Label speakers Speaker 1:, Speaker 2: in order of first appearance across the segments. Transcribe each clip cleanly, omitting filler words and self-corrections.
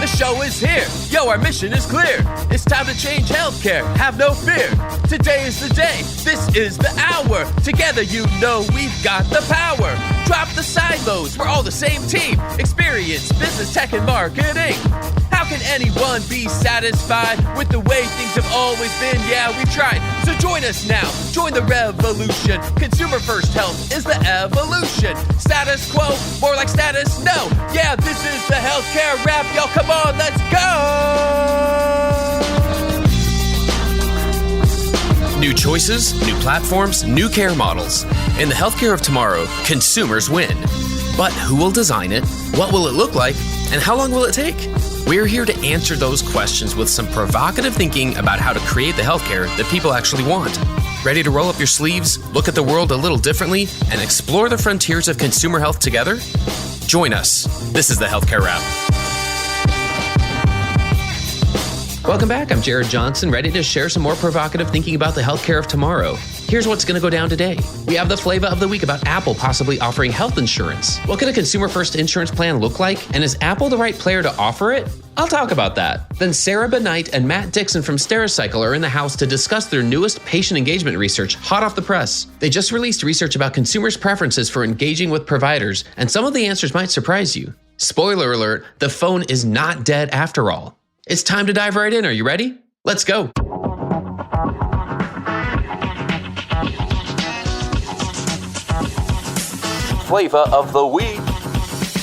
Speaker 1: The show is here. Yo, our mission is clear. It's time to change healthcare. Have no fear. Today is the day. This is the hour. Together, you know we've got the power. Drop the silos. We're all the same team. Experience, business, tech, and marketing. How can anyone be satisfied with the way things have always been? Yeah, we've tried. So join us now. Join the revolution. Consumer first health is the evolution. Status quo, more like status no. Yeah, this is the healthcare rap. Y'all, come on, let's go. New choices, new platforms, new care models. In the healthcare of tomorrow, consumers win. But who will design it? What will it look like? And how long will it take? We're here to answer those questions with some provocative thinking about how to create the healthcare that people actually want. Ready to roll up your sleeves, look at the world a little differently, and explore the frontiers of consumer health together? Join us. This is the Healthcare Wrap. Welcome back. I'm Jared Johnson, ready to share some more provocative thinking about the healthcare of tomorrow. Here's what's going to go down today. We have the Flava of the week about Apple possibly offering health insurance. What could a consumer-first insurance plan look like? And is Apple the right player to offer it? I'll talk about that. Then Sarah Bennight and Matt Dickson from Stericycle are in the house to discuss their newest patient engagement research, hot off the press. They just released research about consumers' preferences for engaging with providers, and some of the answers might surprise you. Spoiler alert, the phone is not dead after all. It's time to dive right in. Are you ready? Let's go. Flava of the week.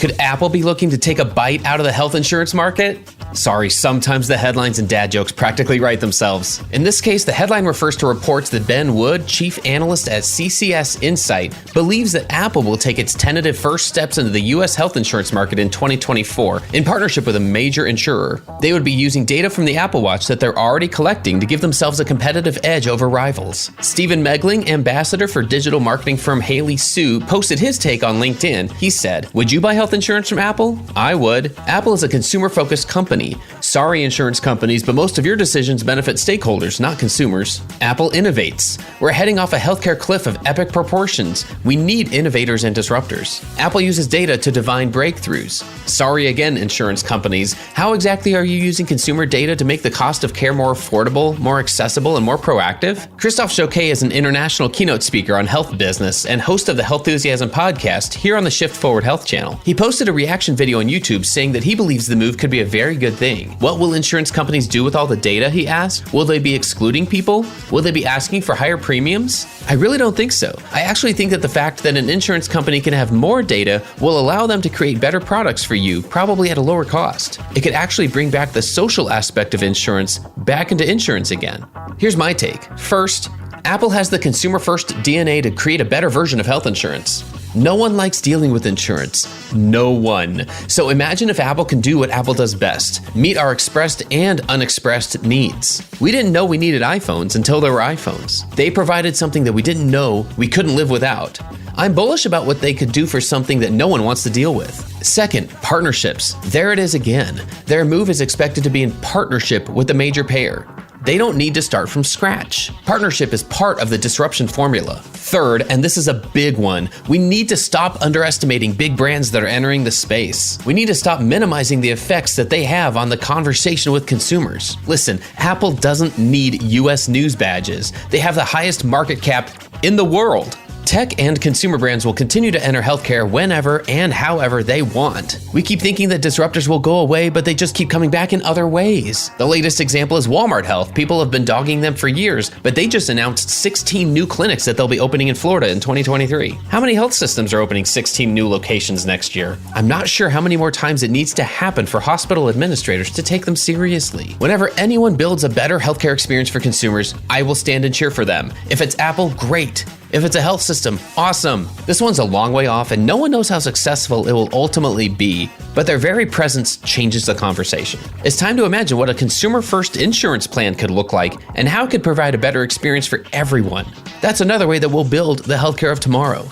Speaker 1: Could Apple be looking to take a bite out of the health insurance market? Sorry, sometimes the headlines and dad jokes practically write themselves. In this case, the headline refers to reports that Ben Wood, chief analyst at CCS Insight, believes that Apple will take its tentative first steps into the U.S. health insurance market in 2024 in partnership with a major insurer. They would be using data from the Apple Watch that they're already collecting to give themselves a competitive edge over rivals. Stephen Megling, ambassador for digital marketing firm Haley Sue, posted his take on LinkedIn. He said, "Would you buy health insurance from Apple? I would. Apple is a consumer-focused company. Sorry, insurance companies, but most of your decisions benefit stakeholders, not consumers. Apple innovates. We're heading off a healthcare cliff of epic proportions. We need innovators and disruptors. Apple uses data to divine breakthroughs. Sorry again, insurance companies. How exactly are you using consumer data to make the cost of care more affordable, more accessible, and more proactive?" Christophe Choquet is an international keynote speaker on health business and host of the Healththusiasm podcast here on the Shift Forward Health channel. He posted a reaction video on YouTube saying that he believes the move could be a very good thing. What will insurance companies do with all the data, he asked? Will they be excluding people? Will they be asking for higher premiums? I really don't think so. I actually think that the fact that an insurance company can have more data will allow them to create better products for you, probably at a lower cost. It could actually bring back the social aspect of insurance back into insurance again. Here's my take. First, Apple has the consumer-first DNA to create a better version of health insurance. No one likes dealing with insurance. No one. So imagine if Apple can do what Apple does best, meet our expressed and unexpressed needs. We didn't know we needed iPhones until there were iPhones. They provided something that we didn't know we couldn't live without. I'm bullish about what they could do for something that no one wants to deal with. Second, partnerships. There it is again. Their move is expected to be in partnership with the major payer. They don't need to start from scratch. Partnership is part of the disruption formula. Third, and this is a big one, we need to stop underestimating big brands that are entering the space. We need to stop minimizing the effects that they have on the conversation with consumers. Listen, Apple doesn't need US news badges. They have the highest market cap in the world. Tech and consumer brands will continue to enter healthcare whenever and however they want. We keep thinking that disruptors will go away, but they just keep coming back in other ways. The latest example is Walmart Health. People have been dogging them for years, but they just announced 16 new clinics that they'll be opening in Florida in 2023. How many health systems are opening 16 new locations next year? I'm not sure how many more times it needs to happen for hospital administrators to take them seriously. Whenever anyone builds a better healthcare experience for consumers, I will stand and cheer for them. If it's Apple, great. If it's a health system, awesome. This one's a long way off and no one knows how successful it will ultimately be, but their very presence changes the conversation. It's time to imagine what a consumer-first insurance plan could look like and how it could provide a better experience for everyone. That's another way that we'll build the healthcare of tomorrow.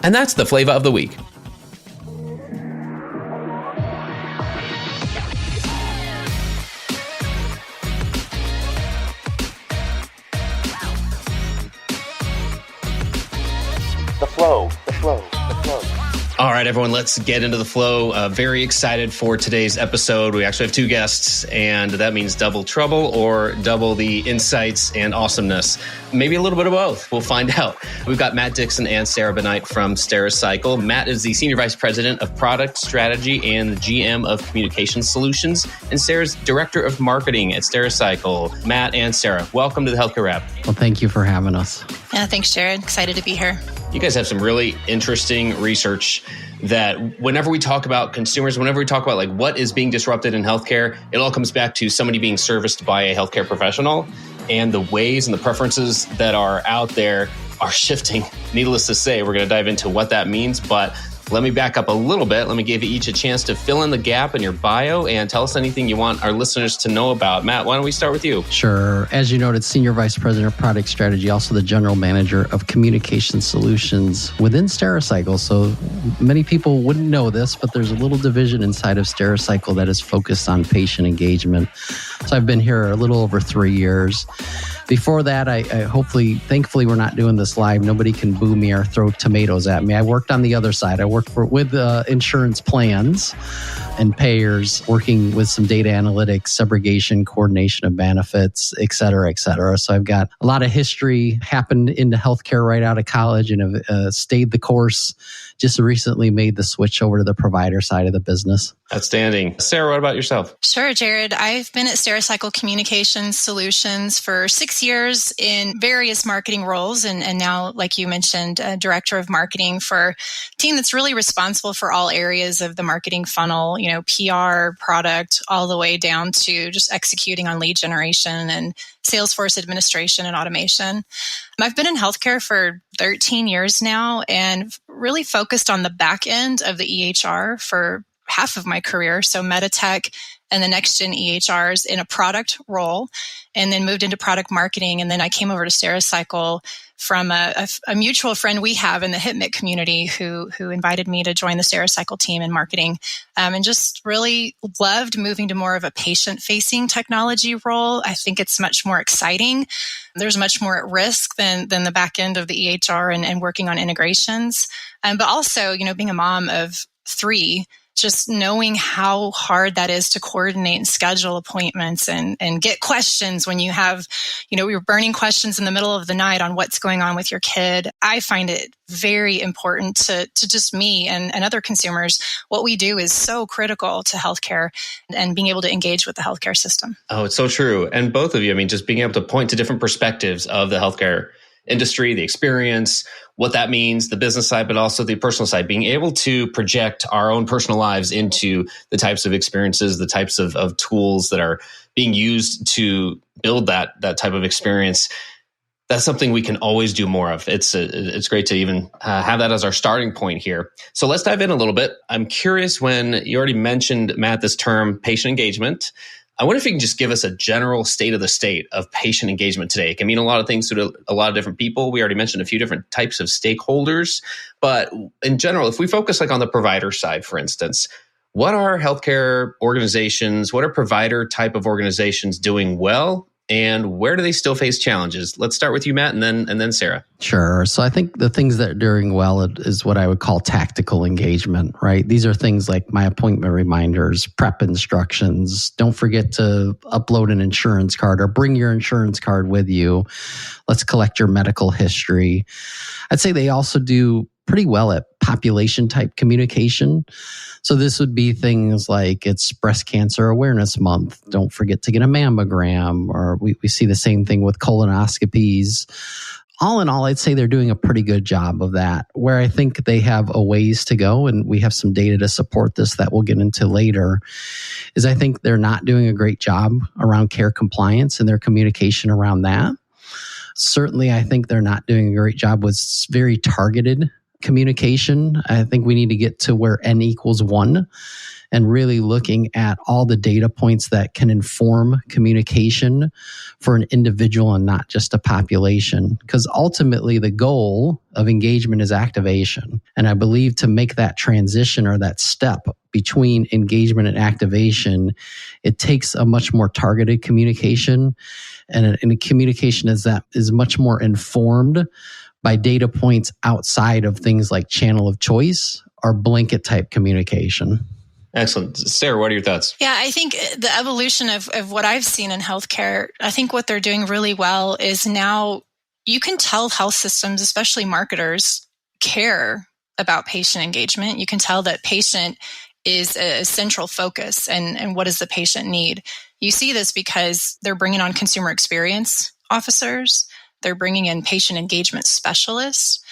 Speaker 1: And that's the Flava of the week. The flow. All right, everyone, let's get into the flow. Very excited for today's episode. We actually have two guests, and that means double trouble or double the insights and awesomeness. Maybe a little bit of both. We'll find out. We've got Matt Dickson and Sarah Bennight from Stericycle. Matt is the Senior Vice President of Product Strategy and the GM of Communication Solutions, and Sarah's Director of Marketing at Stericycle. Matt and Sarah, welcome to the Healthcare Wrap.
Speaker 2: Well, thank you for having us.
Speaker 3: Yeah, thanks, Jared. Excited to be here.
Speaker 1: You guys have some really interesting research that whenever we talk about consumers, whenever we talk about like what is being disrupted in healthcare, it all comes back to somebody being serviced by a healthcare professional, and the ways and the preferences that are out there are shifting. Needless to say, we're going to dive into what that means, but let me back up a little bit. Let me give you each a chance to fill in the gap in your bio and tell us anything you want our listeners to know about. Matt, why don't we start with you?
Speaker 2: Sure. As you noted, Senior Vice President of Product Strategy, also the General Manager of Communication Solutions within Stericycle. So many people wouldn't know this, but there's a little division inside of Stericycle that is focused on patient engagement. So I've been here a little over 3 years. Before that, thankfully, we're not doing this live. Nobody can boo me or throw tomatoes at me. I worked on the other side. I worked with insurance plans and payers, working with some data analytics, subrogation, coordination of benefits, et cetera, et cetera. So I've got a lot of history, happened into healthcare right out of college, and have stayed the course. Just recently made the switch over to the provider side of the business.
Speaker 1: Outstanding. Sarah, what about yourself?
Speaker 3: Sure, Jared. I've been at Stericycle Communication Solutions for 6 years in various marketing roles, and now, like you mentioned, Director of Marketing for a team that's really responsible for all areas of the marketing funnel, PR, product, all the way down to just executing on lead generation and Salesforce administration and automation. I've been in healthcare for 13 years now and really focused on the back end of the EHR for half of my career. So Meditech and the next gen EHRs in a product role, and then moved into product marketing. And then I came over to Stericycle from a mutual friend we have in the HIPMIC community who invited me to join the Stericycle team in marketing, and just really loved moving to more of a patient-facing technology role. I think it's much more exciting. There's much more at risk than the back end of the EHR and working on integrations. But also, being a mom of 3, just knowing how hard that is to coordinate and schedule appointments and get questions when you have, you're burning questions in the middle of the night on what's going on with your kid. I find it very important to just me and other consumers. What we do is so critical to healthcare and being able to engage with the healthcare system.
Speaker 1: Oh, it's so true. And both of you, just being able to point to different perspectives of the healthcare industry, the experience, what that means, the business side, but also the personal side, being able to project our own personal lives into the types of experiences, the types of tools that are being used to build that type of experience. That's something we can always do more of. It's great to even have that as our starting point here. So let's dive in a little bit. I'm curious, when you already mentioned, Matt, this term patient engagement, I wonder if you can just give us a general state of the state of patient engagement today. It can mean a lot of things to a lot of different people. We already mentioned a few different types of stakeholders. But in general, if we focus on the provider side, for instance, what are healthcare organizations, what are provider type of organizations doing well? And where do they still face challenges? Let's start with you, Matt, and then Sarah.
Speaker 2: Sure. So I think the things that are doing well is what I would call tactical engagement, right? These are things like my appointment reminders, prep instructions. Don't forget to upload an insurance card or bring your insurance card with you. Let's collect your medical history. I'd say they also do pretty well at population type communication. So this would be things like it's Breast Cancer Awareness Month. Don't forget to get a mammogram. Or we see the same thing with colonoscopies. All in all, I'd say they're doing a pretty good job of that. Where I think they have a ways to go, and we have some data to support this that we'll get into later, is I think they're not doing a great job around care compliance and their communication around that. Certainly, I think they're not doing a great job with very targeted communication. I think we need to get to where N equals 1 and really looking at all the data points that can inform communication for an individual and not just a population. Because ultimately the goal of engagement is activation. And I believe to make that transition or that step between engagement and activation, it takes a much more targeted communication and a communication that is much more informed by data points outside of things like channel of choice our blanket type communication.
Speaker 1: Excellent. Sarah, what are your thoughts?
Speaker 3: Yeah, I think the evolution of what I've seen in healthcare, I think what they're doing really well is now you can tell health systems, especially marketers, care about patient engagement. You can tell that patient is a central focus and what does the patient need. You see this because they're bringing on consumer experience officers, they're bringing in patient engagement specialists.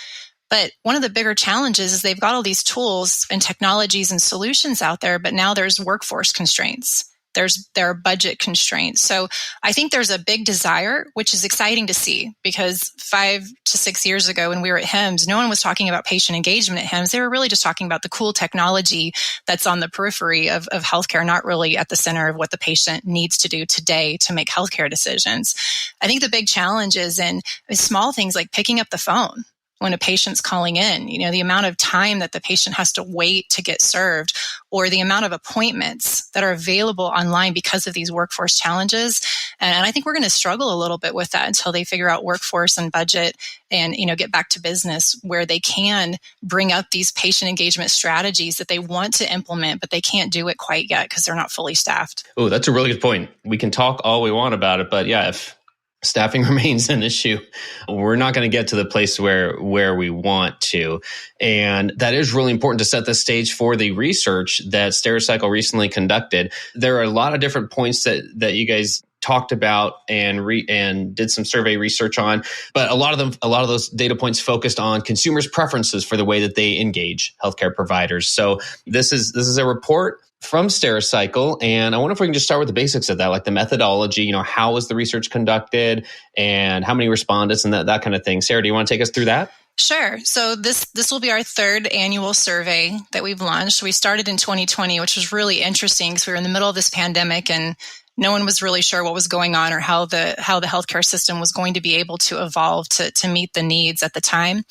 Speaker 3: But one of the bigger challenges is they've got all these tools and technologies and solutions out there, but now there's workforce constraints. There are budget constraints. So I think there's a big desire, which is exciting to see, because 5 to 6 years ago when we were at HIMSS, no one was talking about patient engagement at HIMSS. They were really just talking about the cool technology that's on the periphery of healthcare, not really at the center of what the patient needs to do today to make healthcare decisions. I think the big challenge is in small things like picking up the phone when a patient's calling in, the amount of time that the patient has to wait to get served, or the amount of appointments that are available online because of these workforce challenges. And I think we're going to struggle a little bit with that until they figure out workforce and budget and, get back to business where they can bring up these patient engagement strategies that they want to implement, but they can't do it quite yet because they're not fully staffed.
Speaker 1: Oh, that's a really good point. We can talk all we want about it, but yeah, if staffing remains an issue, we're not going to get to the place where we want to. And that is really important to set the stage for the research that Stericycle recently conducted. There are a lot of different points that you guys talked about and did some survey research on, but a lot of those data points focused on consumers' preferences for the way that they engage healthcare providers. So this is a report from Stericycle, and I wonder if we can just start with the basics of that, like the methodology, how was the research conducted and how many respondents and that kind of thing. Sarah, do you want to take us through that?
Speaker 3: Sure. So this will be our third annual survey that we've launched. We started in 2020, which was really interesting because we were in the middle of this pandemic and no one was really sure what was going on or how the healthcare system was going to be able to evolve to meet the needs at the time.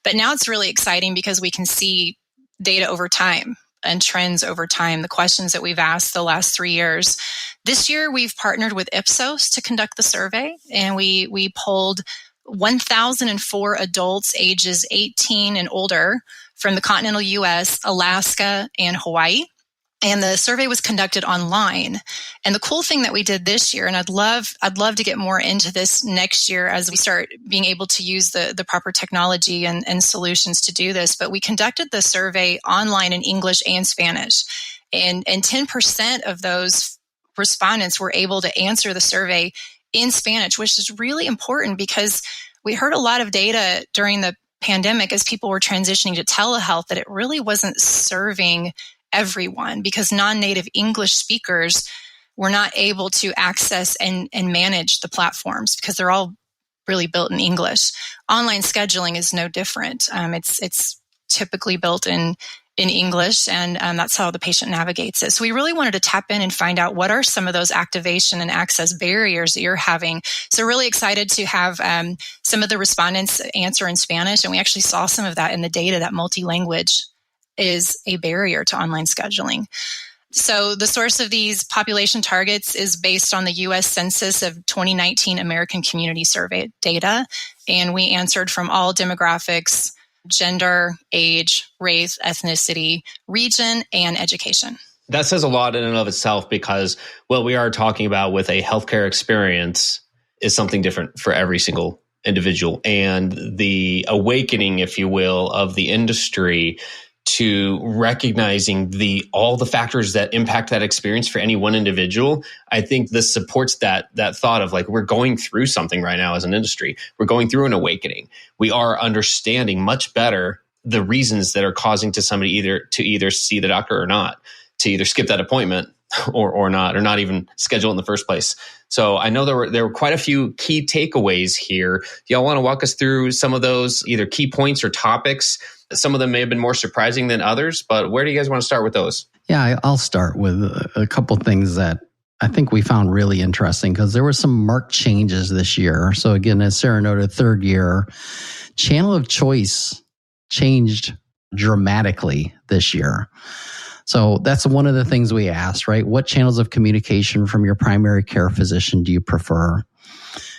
Speaker 3: But now it's really exciting because we can see data over time and trends over time, the questions that we've asked the last 3 years. This year, we've partnered with Ipsos to conduct the survey, and we polled 1,004 adults ages 18 and older from the continental U.S., Alaska, and Hawaii. And the survey was conducted online. And the cool thing that we did this year, and I'd love to get more into this next year as we start being able to use the proper technology and solutions to do this, but we conducted the survey online in English and Spanish. And 10% of those respondents were able to answer the survey in Spanish, which is really important because we heard a lot of data during the pandemic as people were transitioning to telehealth that it really wasn't serving everyone because non-native English speakers were not able to access and manage the platforms because they're all really built in English. Online scheduling is no different. It's typically built in English, and that's how the patient navigates it. So we really wanted to tap in and find out what are some of those activation and access barriers that you're having. So really excited to have some of the respondents answer in Spanish, and we actually saw some of that in the data that multilanguage is a barrier to online scheduling. So the source of these population targets is based on the U.S. Census of 2019 American Community Survey data, and we answered from all demographics, gender, age, race, ethnicity, region, and education.
Speaker 1: That says a lot in and of itself because what we are talking about with a healthcare experience is something different for every single individual. And the awakening, if you will, of the industry to recognizing all the factors that impact that experience for any one individual, I think this supports that thought of like, we're going through something right now as an industry. We're going through an awakening. We are understanding much better the reasons that are causing somebody either see the doctor or not, to either skip that appointment or not even schedule it in the first place. So I know there were quite a few key takeaways here. Do y'all want to walk us through some of those either key points or topics? Some of them may have been more surprising than others, but where do you guys want to start with those? Yeah,
Speaker 2: I'll start with a couple things that I think we found really interesting because there were some marked changes this year. So again, as Sarah noted, third year, channel of choice changed dramatically this year. So that's one of the things we asked, right? What channels of communication from your primary care physician do you prefer?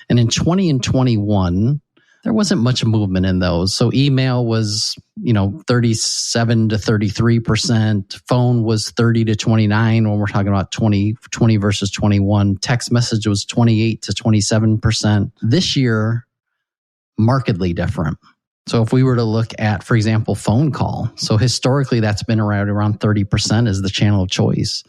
Speaker 2: And in 20 and 21, there wasn't much movement in those. So email was, 37 to 33%. Phone was 30 to 29 when we're talking about 20 versus 21. Text message was 28 to 27%. This year, markedly different. So if we were to look at, for example, phone call, so historically that's been around 30% as the channel of choice.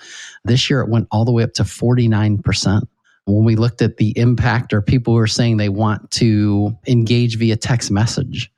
Speaker 2: This year it went all the way up to 49%. When we looked at the impact, or people who are saying they want to engage via text message,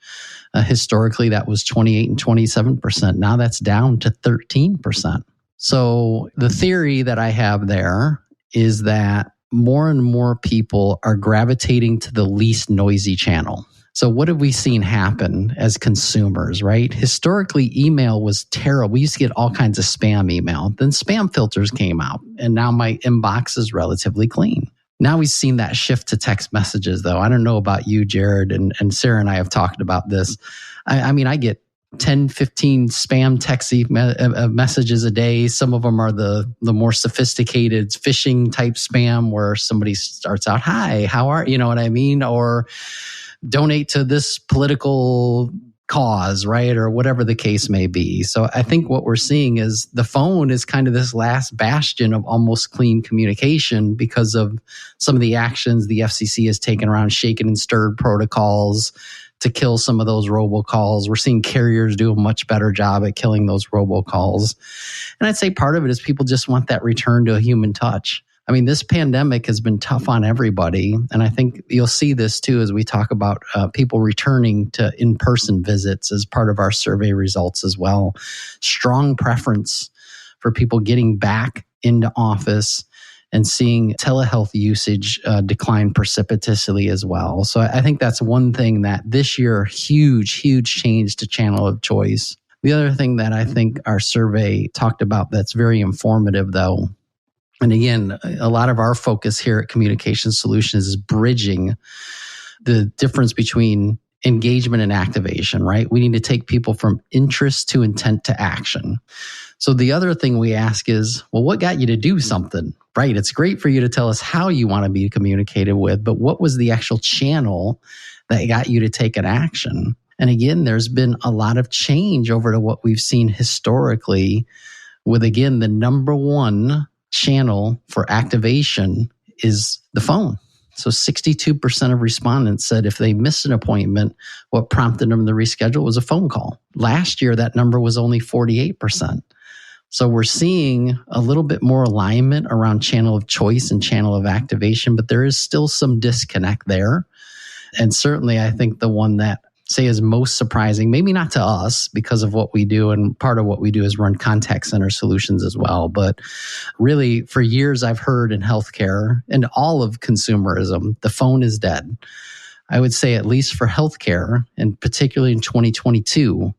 Speaker 2: historically that was 28 and 27%. Now that's down to 13%. So the theory that I have there is that more and more people are gravitating to the least noisy channel. So what have we seen happen as consumers, right? Historically, email was terrible. We used to get all kinds of spam email. Then spam filters came out, and now my inbox is relatively clean. Now we've seen that shift to text messages, though. I don't know about you, Jared, and Sarah and I have talked about this. I mean, I get 10, 15 spam text messages a day. Some of them are the more sophisticated phishing type spam where somebody starts out, "Hi, how are you?" Know what I mean? Or donate to this political cause, right? Or whatever the case may be. So I think what we're seeing is the phone is kind of this last bastion of almost clean communication because of some of the actions the FCC has taken around shaken and stirred protocols to kill some of those robocalls. We're seeing carriers do a much better job at killing those robocalls. And I'd say part of it is people just want that return to a human touch. I mean, this pandemic has been tough on everybody. And I think you'll see this too as we talk about people returning to in-person visits as part of our survey results as well. Strong preference for people getting back into office and seeing telehealth usage decline precipitously as well. So I think that's one thing that this year, huge change to channel of choice. The other thing that I think our survey talked about that's very informative though, and again, a lot of our focus here at Communication Solutions is bridging the difference between engagement and activation, right? We need to take people from interest to intent to action. So the other thing we ask is, well, what got you to do something, right? It's great for you to tell us how you want to be communicated with, but what was the actual channel that got you to take an action? And again, there's been a lot of change over to what we've seen historically with, again, the number one channel for activation is the phone. So 62% of respondents said if they missed an appointment, what prompted them to reschedule was a phone call. Last year, that number was only 48%. So we're seeing a little bit more alignment around channel of choice and channel of activation, but there is still some disconnect there. And certainly, I think the one that say is most surprising, maybe not to us because of what we do, and part of what we do is run contact center solutions as well. But really, for years, I've heard in healthcare and all of consumerism, the phone is dead. I would say at least for healthcare, and particularly in 2022,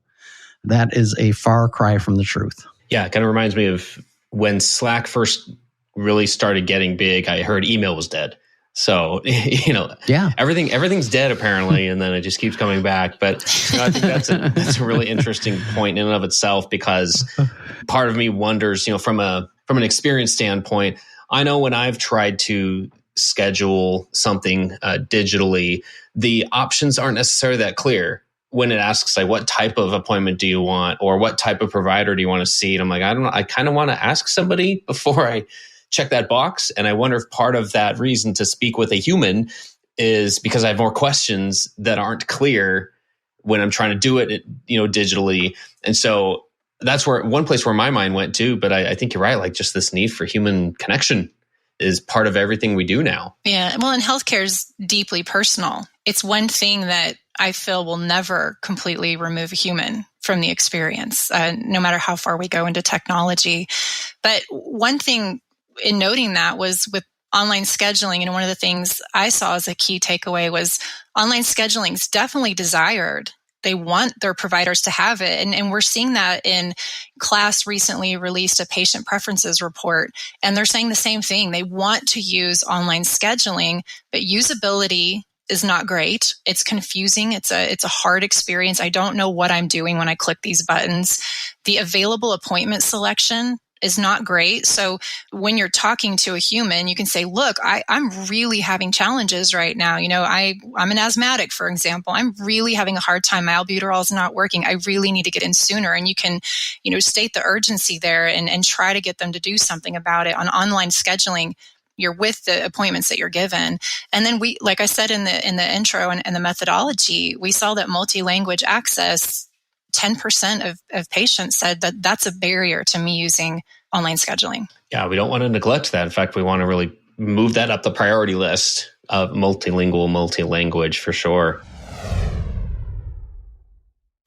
Speaker 2: that is a far cry from the truth.
Speaker 1: Yeah, it kind of reminds me of when Slack first really started getting big, I heard email was dead. So, everything's dead apparently, and then it just keeps coming back. But I think that's a really interesting point in and of itself, because part of me wonders, from an experience standpoint, I know when I've tried to schedule something digitally, the options aren't necessarily that clear. When it asks like, what type of appointment do you want, or what type of provider do you want to see? And I'm like, I don't know. I kind of want to ask somebody before I check that box. And I wonder if part of that reason to speak with a human is because I have more questions that aren't clear when I'm trying to do it, digitally. And so that's one place where my mind went to. But I think you're right. Like just this need for human connection is part of everything we do now.
Speaker 3: Yeah. Well, and healthcare is deeply personal. It's one thing that I feel will never completely remove a human from the experience, no matter how far we go into technology. But one thing in noting that was with online scheduling, and one of the things I saw as a key takeaway was online scheduling is definitely desired. They want their providers to have it. And we're seeing that in KLAS recently released a patient preferences report, and they're saying the same thing. They want to use online scheduling, but usability is not great. It's confusing. It's a hard experience. I don't know what I'm doing when I click these buttons. The available appointment selection is not great. So when you're talking to a human, you can say, look, I'm really having challenges right now. I'm an asthmatic, for example. I'm really having a hard time. My albuterol is not working. I really need to get in sooner. And you can, state the urgency there and try to get them to do something about it. On online scheduling, you're with the appointments that you're given. And then we, like I said in the intro and the methodology, we saw that multi-language access, 10% of patients said that that's a barrier to me using online scheduling.
Speaker 1: Yeah, we don't want to neglect that. In fact, we want to really move that up the priority list of multilingual, multi-language for sure.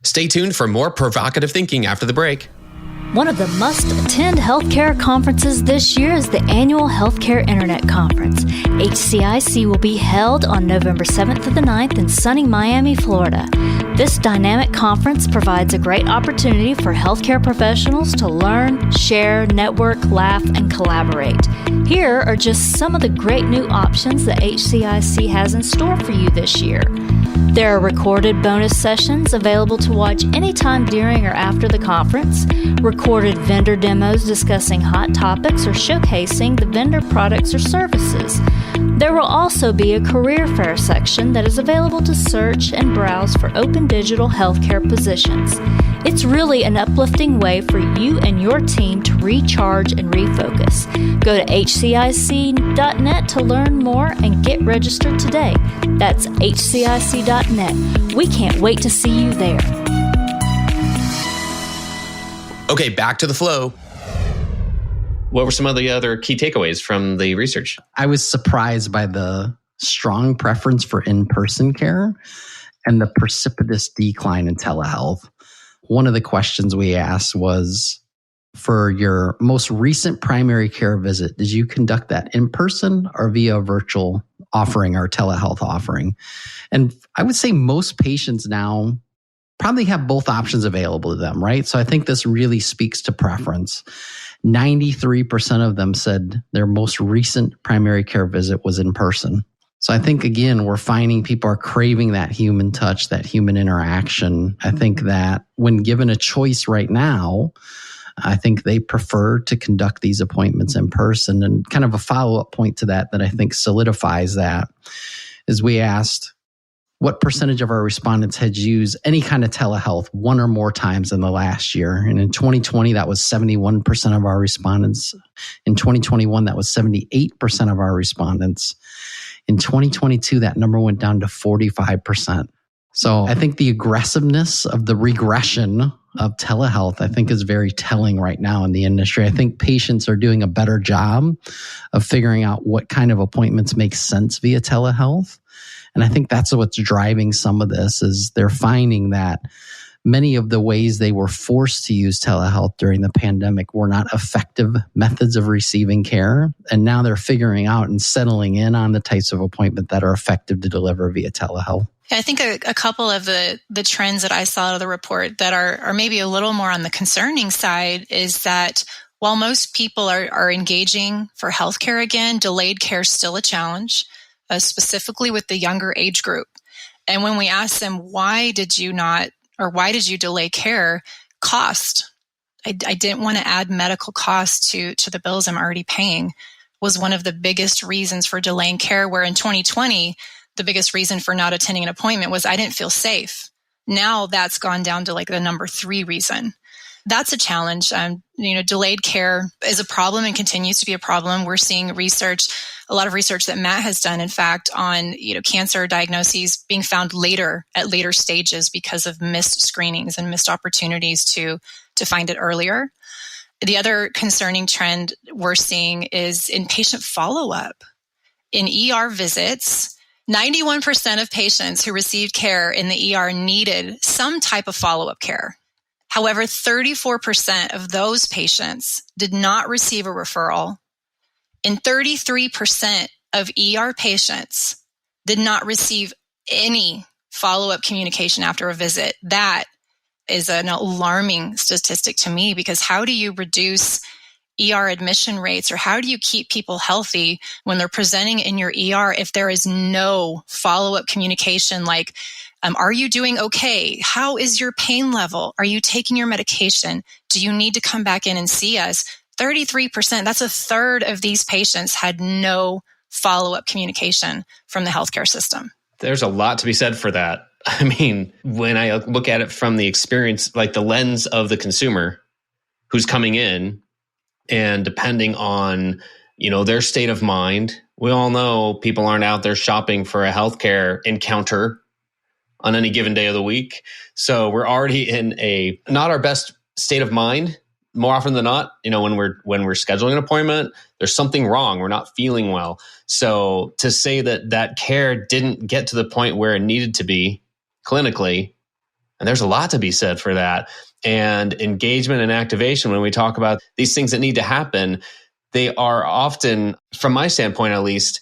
Speaker 1: Stay tuned for more provocative thinking after the break.
Speaker 4: One of the must-attend healthcare conferences this year is the annual Healthcare Internet Conference. HCIC will be held on November 7th to the 9th in sunny Miami, Florida. This dynamic conference provides a great opportunity for healthcare professionals to learn, share, network, laugh, and collaborate. Here are just some of the great new options that HCIC has in store for you this year. There are recorded bonus sessions available to watch anytime during or after the conference, recorded vendor demos discussing hot topics or showcasing the vendor products or services. There will also be a career fair section that is available to search and browse for open digital healthcare positions. It's really an uplifting way for you and your team to recharge and refocus. Go to hcic.net to learn more and get registered today. That's hcic.net. We can't wait to see you there.
Speaker 1: Okay, back to the flow. What were some of the other key takeaways from the research?
Speaker 2: I was surprised by the strong preference for in-person care and the precipitous decline in telehealth. One of the questions we asked was, for your most recent primary care visit, did you conduct that in person or via virtual offering or telehealth offering? And I would say most patients now probably have both options available to them, right? So I think this really speaks to preference. 93% of them said their most recent primary care visit was in person. So I think, again, we're finding people are craving that human touch, that human interaction. I think that when given a choice right now, I think they prefer to conduct these appointments in person. And kind of a follow-up point to that I think solidifies that is we asked, what percentage of our respondents had used any kind of telehealth one or more times in the last year? And in 2020, that was 71% of our respondents. In 2021, that was 78% of our respondents. In 2022, that number went down to 45%. So I think the aggressiveness of the regression of telehealth, I think, is very telling right now in the industry. I think patients are doing a better job of figuring out what kind of appointments make sense via telehealth. And I think that's what's driving some of this is they're finding that many of the ways they were forced to use telehealth during the pandemic were not effective methods of receiving care. And now they're figuring out and settling in on the types of appointment that are effective to deliver via telehealth.
Speaker 3: I think a couple of the trends that I saw out of the report that are maybe a little more on the concerning side is that while most people are engaging for healthcare again, delayed care is still a challenge, specifically with the younger age group. And when we ask them, why did you delay care? Cost. I didn't want to add medical costs to the bills I'm already paying was one of the biggest reasons for delaying care, where in 2020, the biggest reason for not attending an appointment was I didn't feel safe. Now that's gone down to like the number 3 reason. That's a challenge. Delayed care is a problem and continues to be a problem. We're seeing a lot of research that Matt has done, in fact, on cancer diagnoses being found at later stages because of missed screenings and missed opportunities to find it earlier. The other concerning trend we're seeing is in patient follow-up. In ER visits, 91% of patients who received care in the ER needed some type of follow-up care. However, 34% of those patients did not receive a referral, and 33% of ER patients did not receive any follow-up communication after a visit. That is an alarming statistic to me, because how do you reduce ER admission rates, or how do you keep people healthy when they're presenting in your ER if there is no follow-up communication like, are you doing okay? How is your pain level? Are you taking your medication? Do you need to come back in and see us? 33%, that's a third of these patients had no follow-up communication from the healthcare system.
Speaker 1: There's a lot to be said for that. I mean, when I look at it from the experience, like the lens of the consumer who's coming in, and depending on, their state of mind, we all know people aren't out there shopping for a healthcare encounter on any given day of the week. So we're already in not our best state of mind. More often than not, when we're scheduling an appointment, there's something wrong. We're not feeling well. So to say that care didn't get to the point where it needed to be clinically, and there's a lot to be said for that. And engagement and activation, when we talk about these things that need to happen, they are often, from my standpoint at least,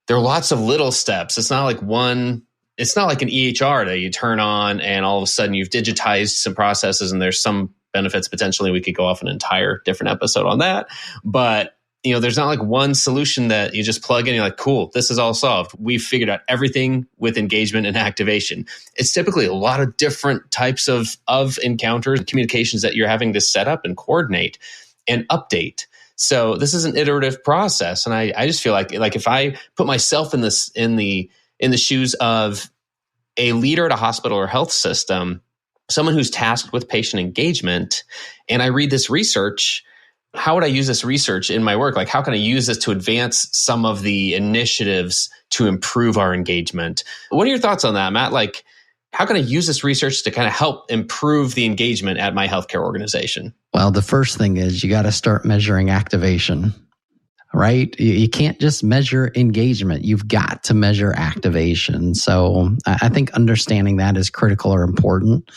Speaker 1: there are lots of little steps. It's not like an EHR that you turn on and all of a sudden you've digitized some processes and there's some benefits. Potentially we could go off an entire different episode on that. But there's not like one solution that you just plug in and you're like, cool, this is all solved. We've figured out everything with engagement and activation. It's typically a lot of different types of encounters and communications that you're having to set up and coordinate and update. So this is an iterative process. And I just feel like if I put myself in the shoes of a leader at a hospital or health system, someone who's tasked with patient engagement, and I read this research, how would I use this research in my work? Like, how can I use this to advance some of the initiatives to improve our engagement? What are your thoughts on that, Matt? Like, how can I use this research to kind of help improve the engagement at my healthcare organization?
Speaker 2: Well, the first thing is you got to start measuring activation, right? You can't just measure engagement. You've got to measure activation. So I think understanding that is critical or important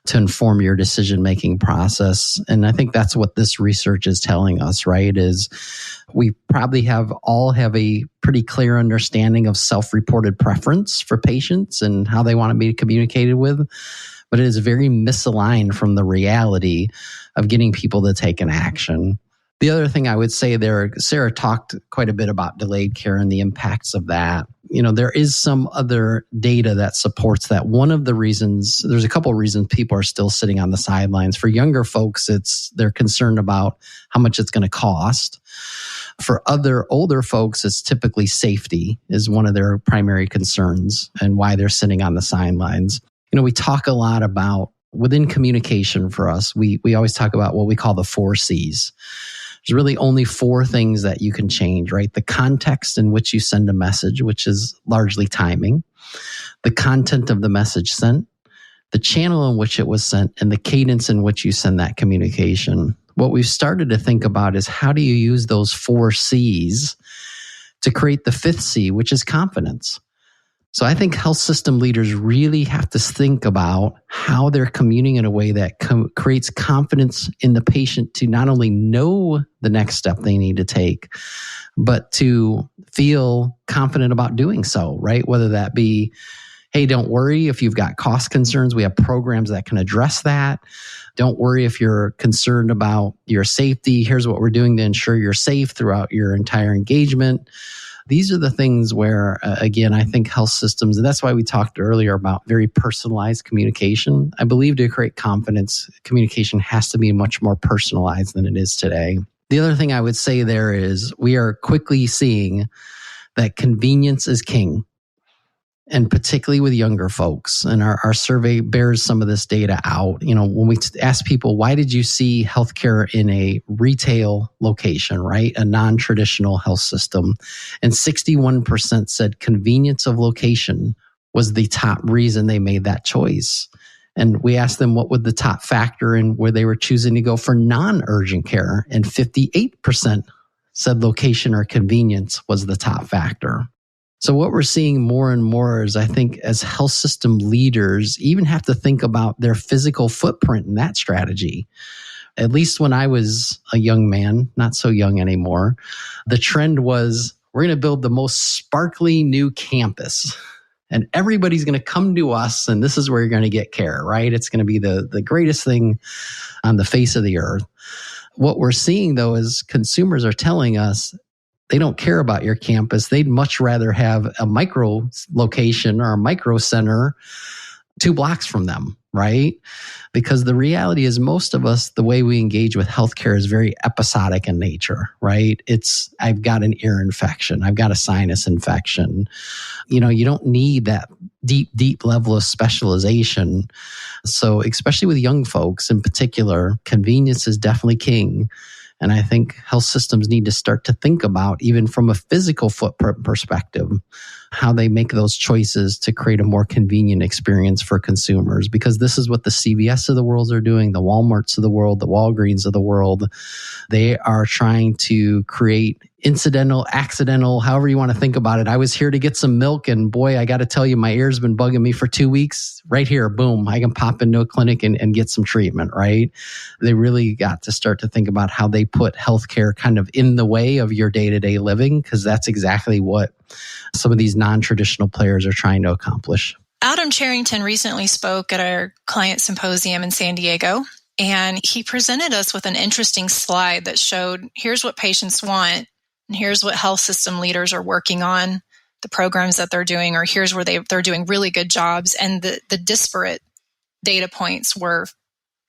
Speaker 2: to inform your decision-making process. And I think that's what this research is telling us, right? Is we probably all have a pretty clear understanding of self-reported preference for patients and how they want to be communicated with, but it is very misaligned from the reality of getting people to take an action. The other thing I would say there, Sarah talked quite a bit about delayed care and the impacts of that. There is some other data that supports that. One of the reasons, there's a couple of reasons people are still sitting on the sidelines. For younger folks, they're concerned about how much it's going to cost. For other older folks, it's typically safety is one of their primary concerns and why they're sitting on the sidelines. We talk a lot about, within communication for us, we always talk about what we call the 4 C's. There's really only 4 things that you can change, right? The context in which you send a message, which is largely timing, the content of the message sent, the channel in which it was sent, and the cadence in which you send that communication. What we've started to think about is how do you use those 4 C's to create the 5th C, which is confidence. So I think health system leaders really have to think about how they're communicating in a way that creates confidence in the patient to not only know the next step they need to take, but to feel confident about doing so, right? Whether that be, hey, don't worry if you've got cost concerns. We have programs that can address that. Don't worry if you're concerned about your safety. Here's what we're doing to ensure you're safe throughout your entire engagement. These are the things where, again, I think health systems, and that's why we talked earlier about very personalized communication. I believe to create confidence, communication has to be much more personalized than it is today. The other thing I would say there is we are quickly seeing that convenience is king, and particularly with younger folks. And our survey bears some of this data out. When we ask people, why did you see healthcare in a retail location, right? A non-traditional health system. And 61% said convenience of location was the top reason they made that choice. And we asked them what would the top factor in where they were choosing to go for non-urgent care. And 58% said location or convenience was the top factor. So what we're seeing more and more is, I think, as health system leaders even have to think about their physical footprint in that strategy. At least when I was a young man, not so young anymore, the trend was we're going to build the most sparkly new campus. And everybody's going to come to us, and this is where you're going to get care, right? It's going to be the greatest thing on the face of the earth. What we're seeing, though, is consumers are telling us, they don't care about your campus. They'd much rather have a micro location or a micro center 2 blocks from them. right? Because the reality is most of us, the way we engage with healthcare is very episodic in nature, right? I've got an ear infection. I've got a sinus infection. You don't need that deep level of specialization. So especially with young folks in particular, convenience is definitely king. And I think health systems need to start to think about, even from a physical footprint perspective, how they make those choices to create a more convenient experience for consumers. Because this is what the CVS of the world are doing, the Walmarts of the world, the Walgreens of the world. They are trying to create incidental, accidental, however you want to think about it. I was here to get some milk, and boy, I got to tell you, my ear's been bugging me for 2 weeks. Right here, boom, I can pop into a clinic and get some treatment, right? They really got to start to think about how they put healthcare kind of in the way of your day-to-day living, because that's exactly what some of these non-traditional players are trying to accomplish.
Speaker 3: Adam Charrington recently spoke at our client symposium in San Diego, and he presented us with an interesting slide that showed here's what patients want, and here's what health system leaders are working on, the programs that they're doing, or here's where they're doing really good jobs. And the disparate data points were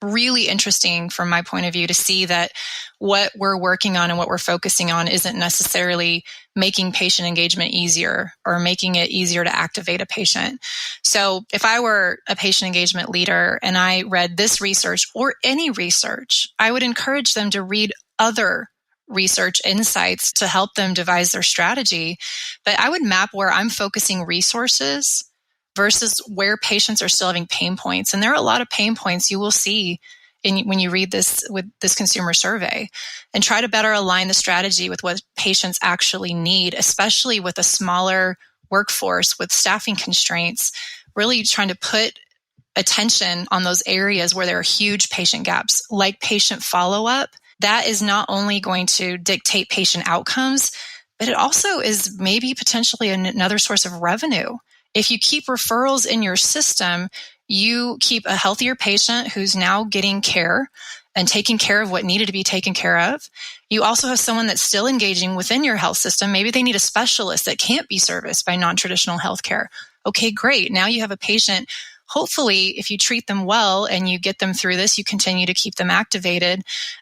Speaker 3: really interesting from my point of view to see that what we're working on and what we're focusing on isn't necessarily making patient engagement easier or making it easier to activate a patient. So if I were a patient engagement leader and I read this research or any research, I would encourage them to read other research insights to help them devise their strategy. But I would map where I'm focusing resources versus where patients are still having pain points. And there are a lot of pain points you will see when you read this with this consumer survey, and try to better align the strategy with what patients actually need, especially with a smaller workforce with staffing constraints, really trying to put attention on those areas where there are huge patient gaps, like patient follow-up. That is not only going to dictate patient outcomes, but it also is maybe potentially another source of revenue. If you keep referrals in your system, you keep a healthier patient who's now getting care and taking care of what needed to be taken care of. You also have someone that's still engaging within your health system. Maybe they need a specialist that can't be serviced by non-traditional healthcare. Okay, great. Now you have a patient. Hopefully, if you treat them well and you get them through this, you continue to keep them activated.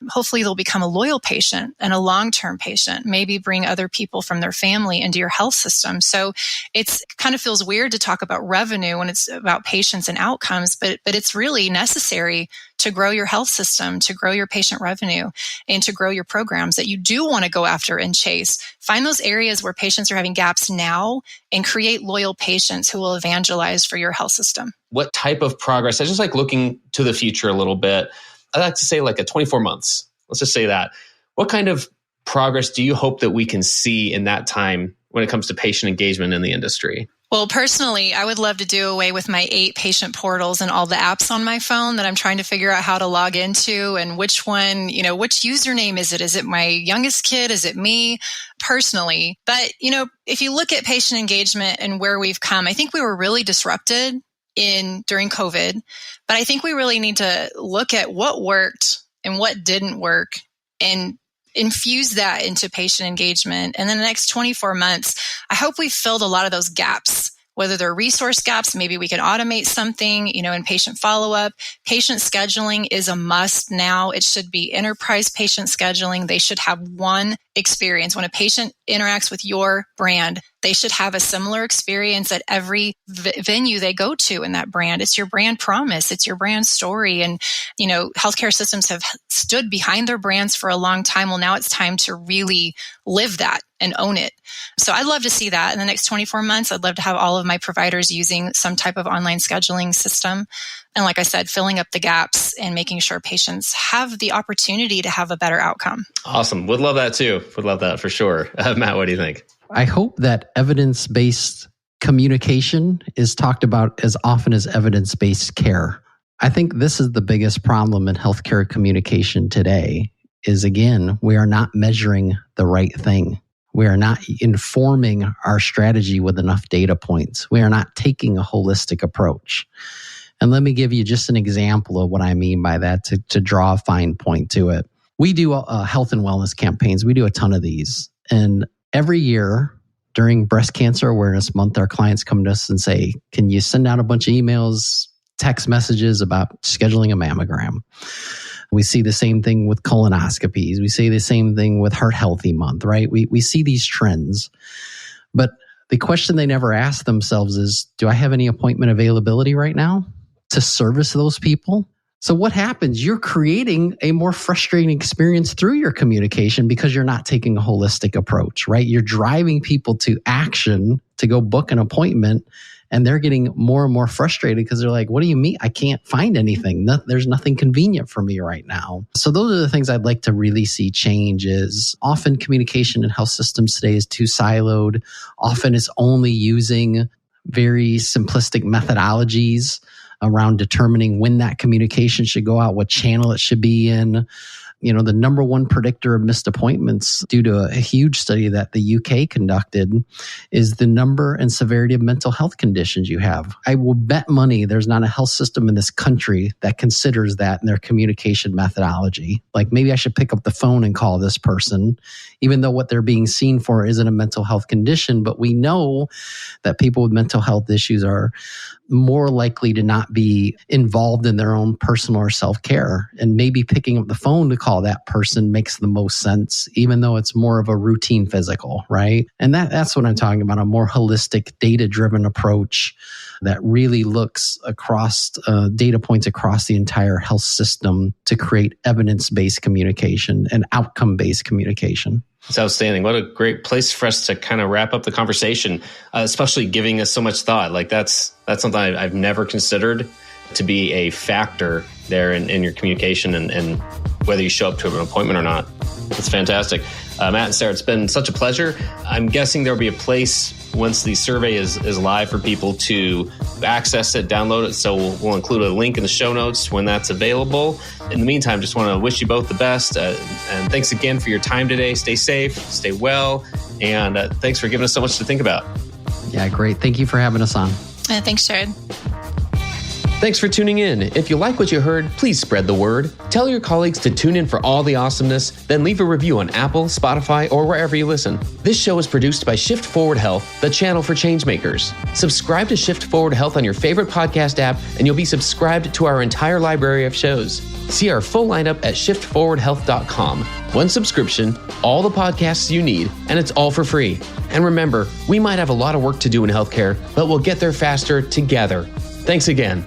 Speaker 3: Hopefully, they'll become a loyal patient and a long-term patient, maybe bring other people from their family into your health system. So it kind of feels weird to talk about revenue when it's about patients and outcomes, but it's really necessary to grow your health system, to grow your patient revenue, and to grow your programs that you do want to go after and chase. Find those areas where patients are having gaps now and create loyal patients who will evangelize for your health system.
Speaker 1: What type of progress? I just like looking to the future a little bit. I like to say like a 24 months. Let's just say that. What kind of progress do you hope that we can see in that time when it comes to patient engagement in the industry?
Speaker 3: Well, personally, I would love to do away with my 8 patient portals and all the apps on my phone that I'm trying to figure out how to log into and which one, which username is it? Is it my youngest kid? Is it me personally? But, if you look at patient engagement and where we've come, I think we were really disrupted during COVID, but I think we really need to look at what worked and what didn't work and infuse that into patient engagement. And then the next 24 months, I hope we've filled a lot of those gaps, whether they're resource gaps, maybe we can automate something, in patient follow-up. Patient scheduling is a must now. It should be enterprise patient scheduling. They should have one experience. When a patient interacts with your brand, they should have a similar experience at every venue they go to in that brand. It's your brand promise. It's your brand story. And, healthcare systems have stood behind their brands for a long time. Well, now it's time to really live that and own it. So I'd love to see that in the next 24 months. I'd love to have all of my providers using some type of online scheduling system. And like I said, filling up the gaps and making sure patients have the opportunity to have a better outcome.
Speaker 1: Awesome. Would love that too. Would love that for sure. Matt, what do you think?
Speaker 2: I hope that evidence-based communication is talked about as often as evidence-based care. I think this is the biggest problem in healthcare communication today is, again, we are not measuring the right thing. We are not informing our strategy with enough data points. We are not taking a holistic approach. And let me give you just an example of what I mean by that to draw a fine point to it. We do health and wellness campaigns. We do a ton of these. And every year during Breast Cancer Awareness Month, our clients come to us and say, can you send out a bunch of emails text messages about scheduling a mammogram. We see the same thing with colonoscopies. We see the same thing with Heart Healthy Month, right? We see these trends. But the question they never ask themselves is, do I have any appointment availability right now to service those people? So what happens? You're creating a more frustrating experience through your communication because you're not taking a holistic approach, right? You're driving people to action to go book an appointment, and they're getting more and more frustrated because they're like, what do you mean? I can't find anything. There's nothing convenient for me right now. So those are the things I'd like to really see change. Is often communication in health systems today is too siloed. Often it's only using very simplistic methodologies around determining when that communication should go out, what channel it should be in. You know, the number one predictor of missed appointments, due to a huge study that the UK conducted, is the number and severity of mental health conditions you have. I will bet money there's not a health system in this country that considers that in their communication methodology. Like, maybe I should pick up the phone and call this person, even though what they're being seen for isn't a mental health condition. But we know that people with mental health issues are more likely to not be involved in their own personal or self-care. And maybe picking up the phone to call that person makes the most sense, even though it's more of a routine physical, right? And that's what I'm talking about, a more holistic, data-driven approach that really looks across data points across the entire health system to create evidence-based communication and outcome-based communication.
Speaker 1: It's outstanding. What a great place for us to kind of wrap up the conversation, especially giving us so much thought. Like that's something I've never considered to be a factor there in your communication and whether you show up to an appointment or not. It's fantastic. Matt and Sarah, it's been such a pleasure. I'm guessing there'll be a place once the survey is live for people to access it, download it. So we'll include a link in the show notes when that's available. In the meantime, just want to wish you both the best. And thanks again for your time today. Stay safe, stay well, and thanks for giving us so much to think about.
Speaker 2: Yeah, great. Thank you for having us on.
Speaker 3: Thanks, Jared.
Speaker 1: Thanks for tuning in. If you like what you heard, please spread the word. Tell your colleagues to tune in for all the awesomeness, then leave a review on Apple, Spotify, or wherever you listen. This show is produced by Shift Forward Health, the channel for changemakers. Subscribe to Shift Forward Health on your favorite podcast app, and you'll be subscribed to our entire library of shows. See our full lineup at shiftforwardhealth.com. One subscription, all the podcasts you need, and it's all for free. And remember, we might have a lot of work to do in healthcare, but we'll get there faster together. Thanks again.